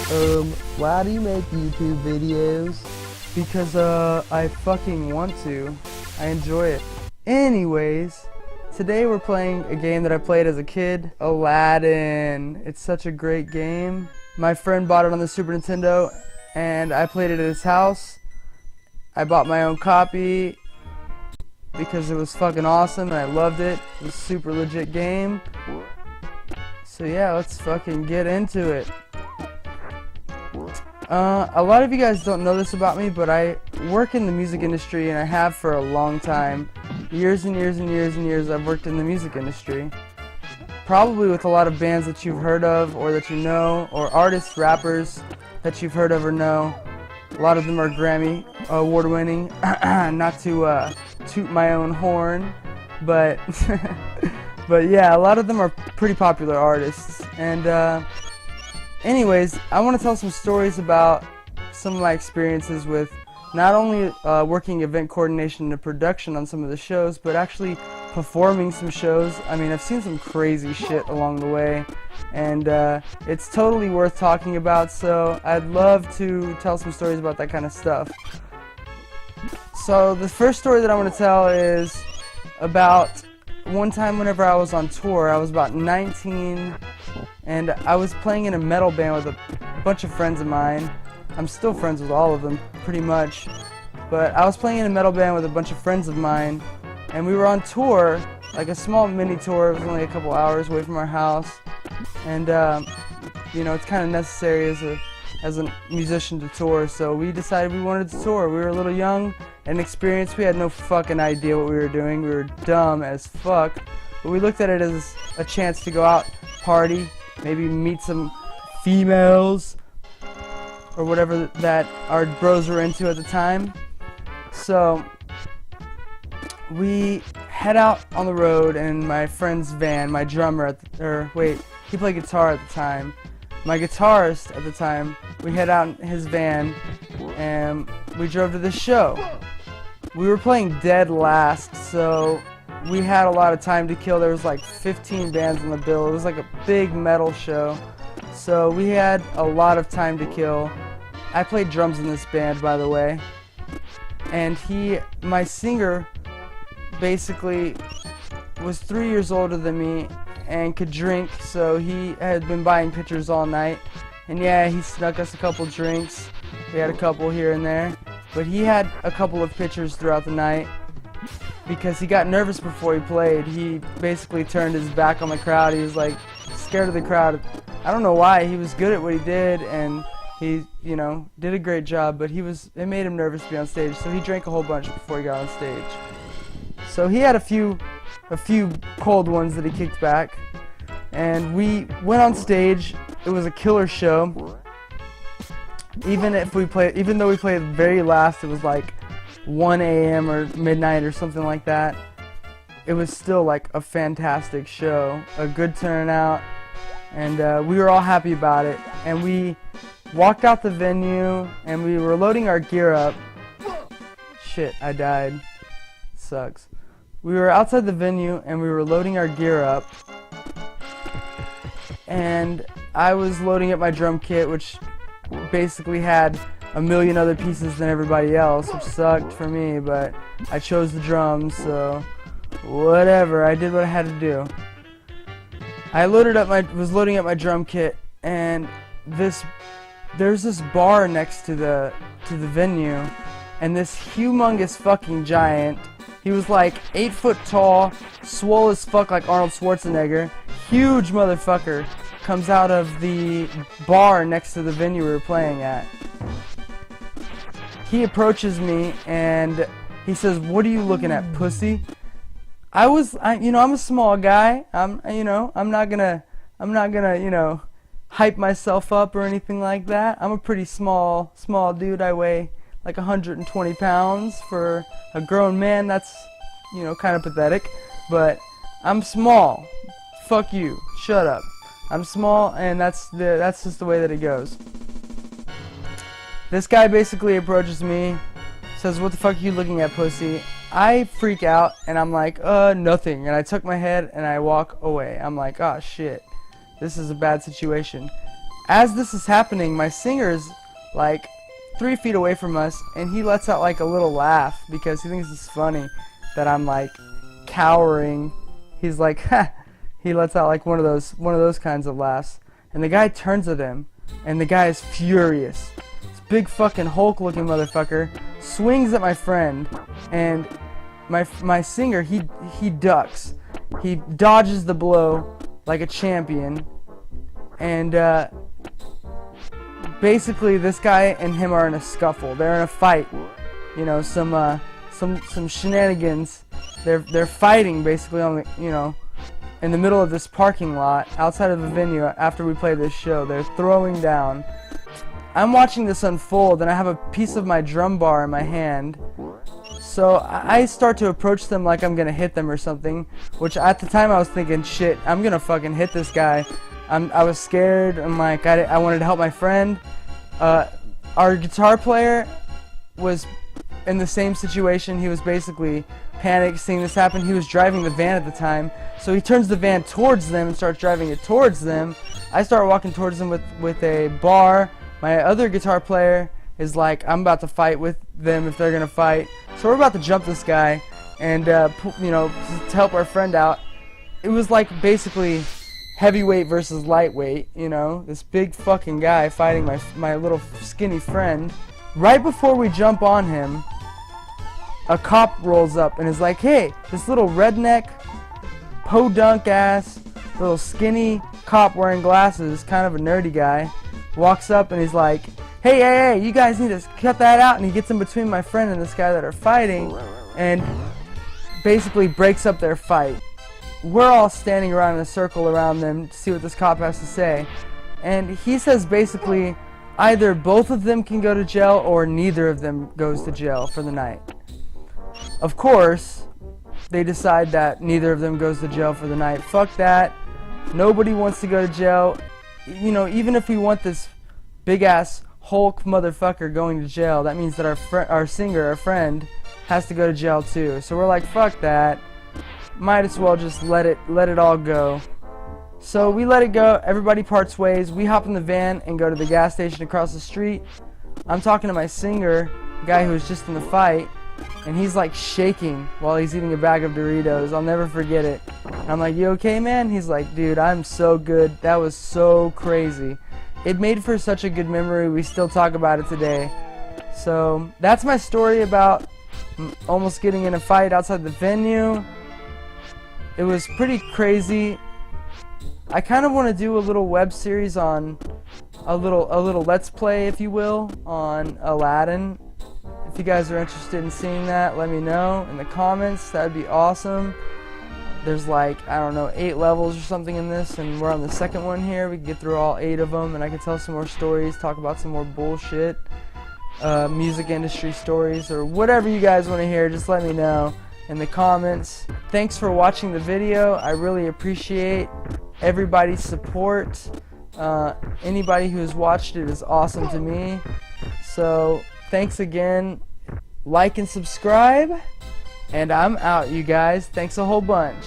Why do you make YouTube videos? Because, I fucking want to. I enjoy it. Anyways, today we're playing a game that I played as a kid, Aladdin. It's such a great game. My friend bought it on the Super Nintendo, and I played it at his house. I bought my own copy because it was fucking awesome and I loved it. It was a super legit game. So yeah, let's fucking get into it. A lot of you guys don't know this about me, but I work in the music industry, and I have for a long time. Years and years and years and years I've worked in the music industry. Probably with a lot of bands that you've heard of or that you know, or artists, rappers that you've heard of or know. A lot of them are Grammy award winning. Not to toot my own horn, but but yeah, a lot of them are pretty popular artists. And anyways, I want to tell some stories about some of my experiences with not only working event coordination and production on some of the shows, but actually performing some shows. I mean, I've seen some crazy shit along the way, and it's totally worth talking about, so I'd love to tell some stories about that kind of stuff. So the first story that I want to tell is about one time whenever I was on tour. I was about 19, and I was playing in a metal band with a bunch of friends of mine. I'm still friends with all of them, pretty much. But I was playing in a metal band with a bunch of friends of mine, and we were on tour, like a small mini tour. It was only a couple hours away from our house. And, you know, it's kind of necessary as a musician to tour, so we decided we wanted to tour. We were a little young and inexperienced. We had no fucking idea what we were doing. We were dumb as fuck. But we looked at it as a chance to go out, party, maybe meet some females, or whatever that our bros were into at the time. So we head out on the road in my friend's van. My drummer he played guitar at the time. My guitarist at the time, we head out in his van and we drove to this show. We were playing dead last, so we had a lot of time to kill. There was like 15 bands on the bill. It was like a big metal show, so we had a lot of time to kill. I played drums in this band, by the way, and my singer, basically was 3 years older than me and could drink, so he had been buying pitchers all night. And yeah, he snuck us a couple drinks. We had a couple here and there, but he had a couple of pitchers throughout the night because he got nervous before he played. He basically turned his back on the crowd. He was like scared of the crowd. I don't know why. He was good at what he did, and he, you know, did a great job, but it made him nervous to be on stage, so he drank a whole bunch before he got on stage. So he had a few cold ones that he kicked back, and we went on stage. It was a killer show. Even though we played very last, it was like 1 a.m. or midnight or something like that. It was still like a fantastic show, a good turnout, and we were all happy about it. And we walked out the venue, and we were loading our gear up. Shit, I died. Sucks. We were outside the venue, and we were loading our gear up. And I was loading up my drum kit, which basically had a million other pieces than everybody else, which sucked for me, but I chose the drums, so whatever. I did what I had to do. I was loading up my drum kit, and there's this bar next to the venue, and this humongous fucking giant. He was like 8 foot tall, swole as fuck like Arnold Schwarzenegger, huge motherfucker, comes out of the bar next to the venue we were playing at. He approaches me and he says, "What are you looking at, pussy?" I'm a small guy. I'm not gonna, hype myself up or anything like that. I'm a pretty small dude. I weigh like 120 pounds. For a grown man, that's, kind of pathetic, but I'm small. Fuck you. Shut up. I'm small, and that's just the way that it goes. This guy basically approaches me, says, "What the fuck are you looking at, pussy?" I freak out, and I'm like, nothing, and I tuck my head, and I walk away. I'm like, oh shit, this is a bad situation. as this is happening, my singer's like 3 feet away from us, and he lets out like a little laugh because he thinks it's funny that I'm like cowering. He's like, ha! He lets out like one of those kinds of laughs, and the guy turns at him, and the guy is furious. This big fucking Hulk-looking motherfucker swings at my friend, and my singer, he ducks. He dodges the blow like a champion, and basically this guy and him are in a scuffle. They're in a fight. You know, some shenanigans. They're fighting basically on the, you know, in the middle of this parking lot outside of the venue after we play this show. They're throwing down. I'm watching this unfold, and I have a piece of my drum bar in my hand. So I start to approach them like I'm gonna hit them or something, which at the time I was thinking, shit, I'm gonna fucking hit this guy. I was scared. I'm like, I wanted to help my friend. Our guitar player was in the same situation. He was basically panicked seeing this happen. He was driving the van at the time, so he turns the van towards them and starts driving it towards them. I start walking towards them with a bar. My other guitar player is like, I'm about to fight with them if they're gonna fight. So we're about to jump this guy and you know, to help our friend out. It was like basically heavyweight versus lightweight, you know, this big fucking guy fighting my little skinny friend. Right before we jump on him, a cop rolls up and is like, hey, this little redneck, podunk ass, little skinny cop wearing glasses, kind of a nerdy guy, walks up and he's like, hey, you guys need to cut that out. And he gets in between my friend and this guy that are fighting and basically breaks up their fight. We're all standing around in a circle around them to see what this cop has to say. And he says basically either both of them can go to jail or neither of them goes to jail for the night. Of course, they decide that neither of them goes to jail for the night. Fuck that. Nobody wants to go to jail. You know, even if we want this big ass Hulk motherfucker going to jail, that means that our singer, our friend, has to go to jail too. So we're like, fuck that. Might as well just let it all go. So we let it go. Everybody parts ways. We hop in the van and go to the gas station across the street. I'm talking to my singer, the guy who was just in the fight, and he's like shaking while he's eating a bag of Doritos. I'll never forget it. And I'm like, you okay, man? He's like, dude, I'm so good. That was so crazy. It made for such a good memory. We still talk about it today. So that's my story about almost getting in a fight outside the venue. It was pretty crazy. I kind of want to do a little web series on a little let's play, if you will, on Aladdin. If you guys are interested in seeing that, let me know in the comments. That'd be awesome. There's like, I don't know, 8 levels or something in this, and we're on the second one here. We can get through all 8 of them, and I can tell some more stories, talk about some more bullshit, music industry stories, or whatever you guys want to hear. Just let me know in the comments. Thanks for watching the video. I really appreciate everybody's support. Anybody who's watched it is awesome to me. So thanks again. Like and subscribe. And I'm out, you guys. Thanks a whole bunch.